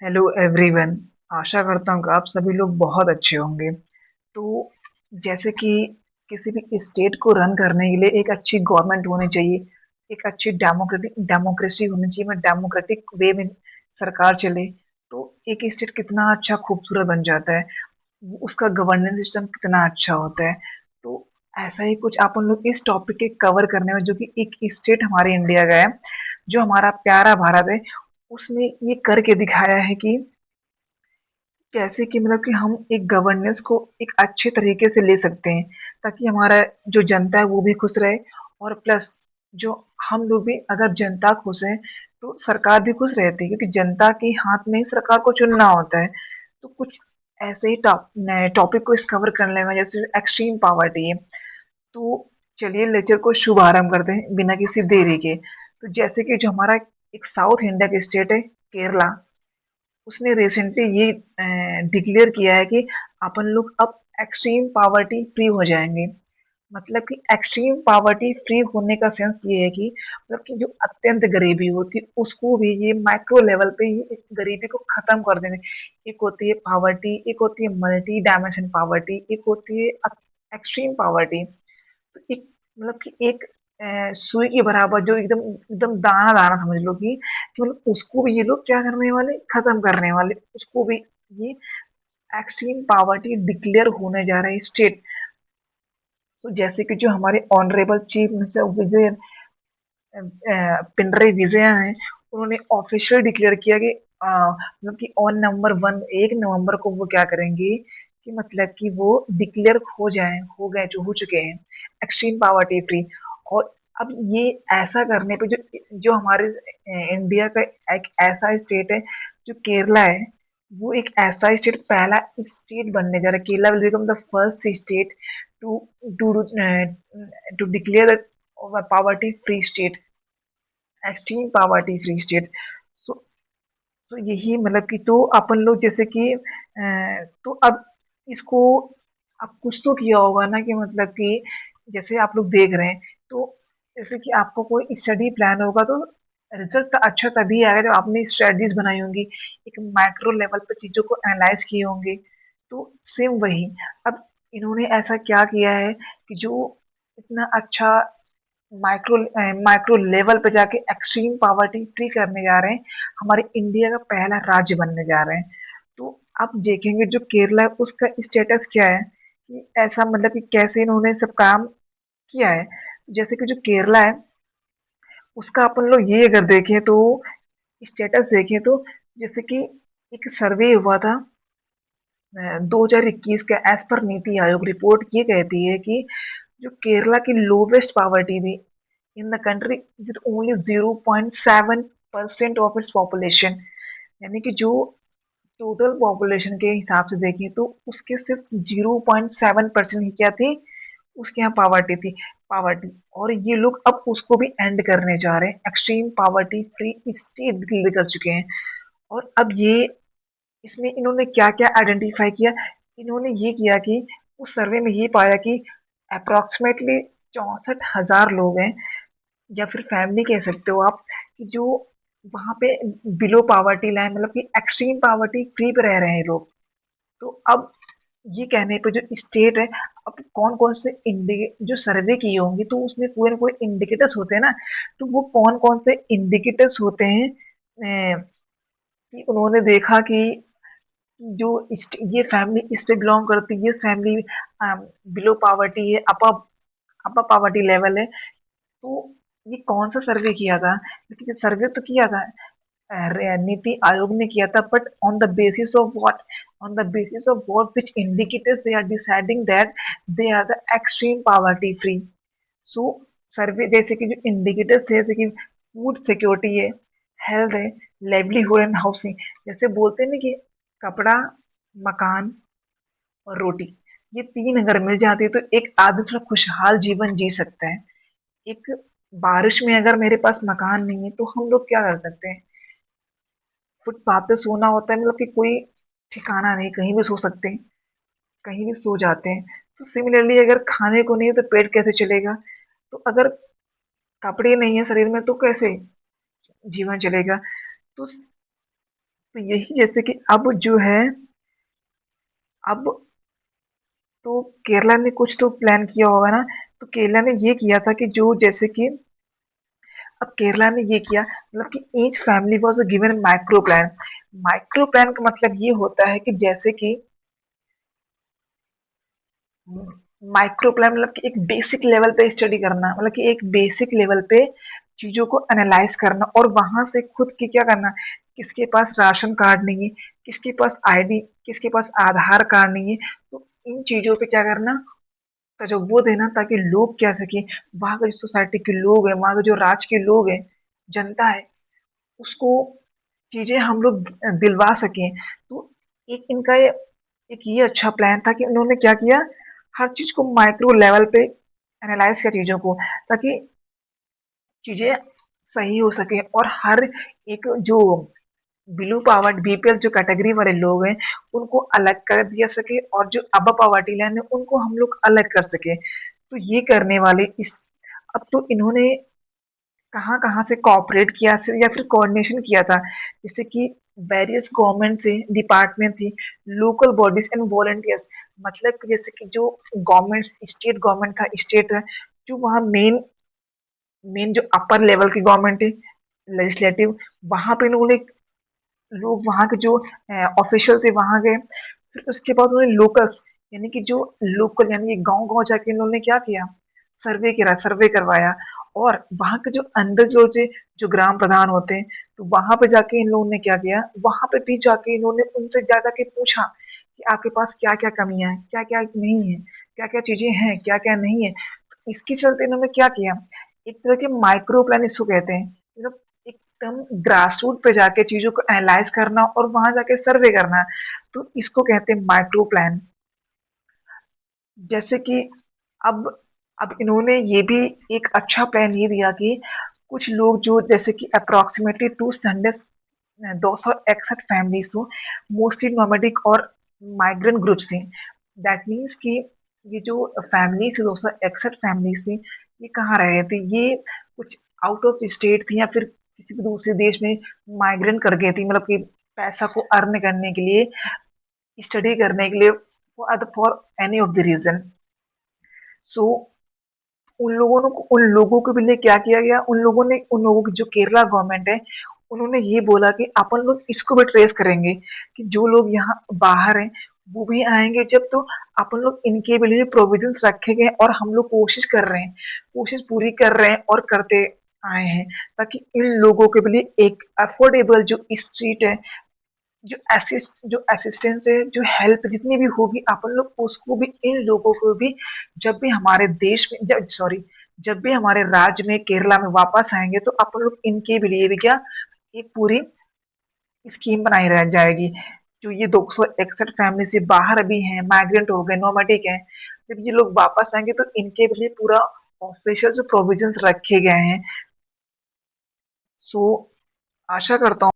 Hello everyone. आशा करता हूँ कि आप सभी लोग बहुत अच्छे होंगे। तो जैसे कि किसी भी स्टेट को रन करने के लिए एक अच्छी गवर्नमेंट होनी चाहिए, एक अच्छी डेमोक्रेसी होनी चाहिए, में डेमोक्रेटिक वे में सरकार चले तो एक स्टेट कितना अच्छा खूबसूरत बन जाता है, उसका गवर्नेंस सिस्टम कितना अच्छा होता है। तो ऐसा ही कुछ अपन लोग इस टॉपिक के कवर करने में, जो कि एक स्टेट हमारे इंडिया का है, जो हमारा प्यारा भारत है, उसने ये करके दिखाया है कि कैसे कि मतलब कि हम एक गवर्नेंस को एक अच्छे तरीके से ले सकते हैं, ताकि हमारा जो जनता है वो भी खुश रहे, और प्लस जो हम लोग भी, अगर जनता खुश है तो सरकार भी खुश रहती है, क्योंकि जनता के हाथ में ही सरकार को चुनना होता है। तो कुछ ऐसे ही टॉपिक को इस कवर करने में, जैसे एक्सट्रीम पावर्टी है। तो चलिए लेक्चर को शुभारंभ करते हैं बिना किसी देरी के। तो जैसे कि जो हमारा एक साउथ इंडिया का स्टेट है, केरला, उसने रिसेंटली ये डिक्लेयर किया है कि अपन लोग अब एक्सट्रीम पावर्टी फ्री हो जाएंगे। मतलब कि एक्सट्रीम पावर्टी फ्री होने का सेंस ये है कि मतलब कि जो अत्यंत गरीबी होती है उसको भी ये माइक्रो लेवल पे ही गरीबी को खत्म कर देंगे। एक होती है पावर्टी, एक होती है मल्टी डायमेंशन पावर्टी, एक होती है एक्सट्रीम पावर्टी। तो एक मतलब कि एक सुई के बराबर, जो एकदम एकदम दाना दाना समझ लो कि मतलब उसको भी ये लोग क्या करने वाले, खत्म करने वाले उसको भी। ये एक्सट्रीम पावर्टी डिक्लेयर होने जा रहा है स्टेट। तो जैसे कि जो हमारे ऑनरेबल चीफ मिनिस्टर विजय पिनरई विजयन है, उन्होंने ऑफिशियल डिक्लेयर किया कि मतलब कि ऑन नंबर वन, 1 नवंबर को वो क्या करेंगे कि मतलब कि वो डिक्लेयर हो गए, जो हो चुके हैं एक्सट्रीम पावर्टी फ्री। और अब ये ऐसा करने पे जो जो हमारे इंडिया का एक ऐसा स्टेट है, जो केरला है, वो एक ऐसा स्टेट, पहला स्टेट बनने जा रहा है। Kerala will become the first state to to to declare poverty free state, extreme poverty free state. तो तो यही मतलब कि, तो अपन लोग जैसे कि तो अब इसको, अब कुछ तो किया होगा ना, कि मतलब कि जैसे आप लोग देख रहे हैं, तो जैसे कि आपको कोई स्टडी प्लान होगा तो रिजल्ट तो अच्छा तभी आएगा जब आपने स्ट्रेटजीज बनाई होंगी, एक माइक्रो लेवल पर चीजों को एनालाइज किए होंगे। तो सेम वही, अब इन्होंने ऐसा क्या किया है कि जो इतना अच्छा माइक्रो माइक्रो लेवल पे जाके एक्सट्रीम पावर्टी फ्री करने जा रहे हैं, हमारे इंडिया का पहला राज्य बनने जा रहे हैं। तो आप देखेंगे जो केरला है उसका स्टेटस क्या है, कि ऐसा मतलब कि कैसे इन्होंने सब काम किया है। जैसे कि जो केरला है, उसका अपन लोग ये अगर देखें तो, स्टेटस देखें तो, जैसे कि एक सर्वे हुआ था 2021 का, as per NITI Aayog report ये कहती है कि जो केरला की लोवेस्ट पावर्टी थी in the country with only 0.7% of its population, यानी कि जो टोटल पॉपुलेशन के हिसाब से देखें तो उसके सिर्फ 0.7% ही क्या थी, उसके यहाँ पावर्टी थी, पावर्टी। और ये लोग अब उसको भी एंड करने जा रहे हैं, extreme poverty free state declare कर चुके हैं। और अब ये, इसमें इन्होंने क्या क्या आइडेंटिफाई किया, इन्होंने ये किया कि उस सर्वे में ये पाया कि अप्रोक्सीमेटली 64,000 लोग हैं, या फिर फैमिली कह सकते हो आप, कि जो वहां पे बिलो पावर्टी लाइन, मतलब कि एक्सट्रीम पावर्टी फ्री पे रह रहे हैं लोग। तो अब ये कहने पे जो स्टेट है, अब कौन कौन से जो सर्वे किए होंगे तो उसमें कोई ना कोई इंडिकेटर्स होते हैं ना, तो वो कौन कौन से इंडिकेटर्स होते हैं, कि उन्होंने देखा कि जो ये फैमिली इस पे बिलोंग करती है, ये फैमिली बिलो पावर्टी है, अपर अपर पावर्टी लेवल है। तो ये कौन सा सर्वे किया था, लेकिन सर्वे तो किया था नीति आयोग ने किया था, but on the basis of what, on the basis of what which indicators they are deciding that they are the extreme poverty free. So survey जैसे कि जो इंडिकेटर्स है, जैसे कि फूड सिक्योरिटी है, हेल्थ है, लाइवलीहुड एंड हाउसिंग। जैसे बोलते हैं ना कि कपड़ा, मकान और रोटी, ये तीन अगर मिल जाती है तो एक आदमी थोड़ा खुशहाल जीवन जी सकता है। एक बारिश में अगर मेरे पास मकान नहीं है तो हम लोग क्या कर सकते हैं, फुटपाथ पे सोना होता है, मतलब कि कोई ठिकाना नहीं, कहीं भी सो सकते हैं, कहीं भी सो जाते हैं। तो सिमिलरली अगर खाने को नहीं है तो पेट कैसे चलेगा, तो अगर कपड़े नहीं है शरीर में तो कैसे जीवन चलेगा। तो तो यही जैसे कि अब जो है, अब तो केरला ने कुछ तो प्लान किया होगा ना। तो केरला ने ये किया था कि जो जैसे कि अब केरला ने ये किया, मतलब कि each family was given micro plan. Micro plan का मतलब ये होता है कि जैसे कि माइक्रो प्लान मतलब कि एक बेसिक लेवल पे स्टडी करना, मतलब कि एक बेसिक लेवल पे चीजों को एनालाइज करना और वहां से खुद की क्या करना। किसके पास राशन कार्ड नहीं है, किसके पास आईडी, किसके पास आधार कार्ड नहीं है, तो इन चीजों पे क्या करना, तजव्वो देना, ताकि लोग क्या सके, वहां के जो सोसाइटी के लोग हैं, वहां के जो राज के लोग हैं, जनता है, उसको चीजें हम लोग दिलवा सकें। तो एक इनका ये एक ये अच्छा प्लान था कि उन्होंने क्या किया, हर चीज को माइक्रो लेवल पे एनालाइज किया चीजों को, ताकि चीजें सही हो सके। और हर एक जो बिलो पावर्टी बीपीएल जो कैटेगरी वाले लोग हैं, उनको अलग कर दिया सके, और जो अब पावर्टी लाइन है उनको हम लोग अलग कर सके। तो ये करने वाले इस, अब तो इन्होंने कहाँ कहाँ से कॉपरेट किया या फिर कोऑर्डिनेशन किया था, जैसे कि वेरियस गवर्नमेंट से डिपार्टमेंट थी, लोकल बॉडीज एंड वॉलंटियर्स। मतलब कि जैसे कि जो गवर्नमेंट, स्टेट गवर्नमेंट था, स्टेट है, जो वहाँ मेन मेन जो अपर लेवल की गवर्नमेंट है, लेजिस्लेटिव, वहां पे इन्होंने लोग, वहां के जो ऑफिशियल थे वहां गए। फिर उसके बाद उन्होंने लोकल्स, यानी कि जो लोकल, यानी कि गांव गांव जाके इन्होंने क्या किया, सर्वे करवाया। और वहां के जो अंदर जो जो ग्राम प्रधान होते हैं, तो वहां पे जाके इन लोगों ने क्या किया, वहां पे भी जाके इन्होंने उनसे ज्यादा के पूछा कि आपके पास क्या क्या कमियां हैं, क्या क्या नहीं है, क्या क्या चीजें हैं, क्या क्या नहीं है। तो इसके चलते इन्होंने क्या किया, एक तरह के माइक्रो प्लान इसको कहते हैं, मतलब एकदम ग्रास रूट पे जाके चीजों को एनालाइज करना और वहां जाके सर्वे करना, तो इसको कहते हैं माइक्रो प्लान। जैसे कि अब अब इन्होंने ये भी एक अच्छा प्लान ये दिया कि कुछ लोग जो जैसे कि अप्रोक्सीमेटली 261 फैमिलीज थी, मोस्टली नोमैडिक और माइग्रेंट ग्रुप्स थी। दैट मीन्स कि ये जो फैमिली थी, 261 फैमिलीज थी, ये कहाँ रह रहे थे, ये कुछ आउट ऑफ स्टेट थी या फिर किसी भी दूसरे देश में माइग्रेंट कर गई थी, मतलब कि पैसा को अर्न करने के लिए, स्टडी करने के लिए, for any of the reason. So उन लोगों के लिए क्या किया गया, उन लोगों की जो केरला गवर्नमेंट है, उन्होंने ये बोला कि अपन लोग इसको भी ट्रेस करेंगे, कि जो लोग यहाँ बाहर हैं वो भी आएंगे जब, तो अपन लोग इनके भी लिए प्रोविजंस रखे गए, और हम लोग कोशिश कर रहे हैं, कोशिश पूरी कर रहे हैं और करते आए हैं, ताकि इन लोगों के लिए एक अफोर्डेबल जो स्ट्रीट है, जो असिस्टेंस है, जो हेल्प जितनी भी होगी, अपन लोग उसको भी, इन लोगों को भी, जब भी हमारे देश में, सॉरी, जब भी हमारे राज्य में, केरला में वापस आएंगे, तो अपन लोग इनके भी लिए भी क्या, एक पूरी स्कीम बनाई रह जाएगी। जो ये 261 फैमिली से बाहर भी हैं, माइग्रेंट हो गए, नोमैडिक हैं, जब ये लोग वापस आएंगे तो इनके लिए पूरा ऑफिशियल जो प्रोविजंस रखे गए हैं। सो आशा करता हूँ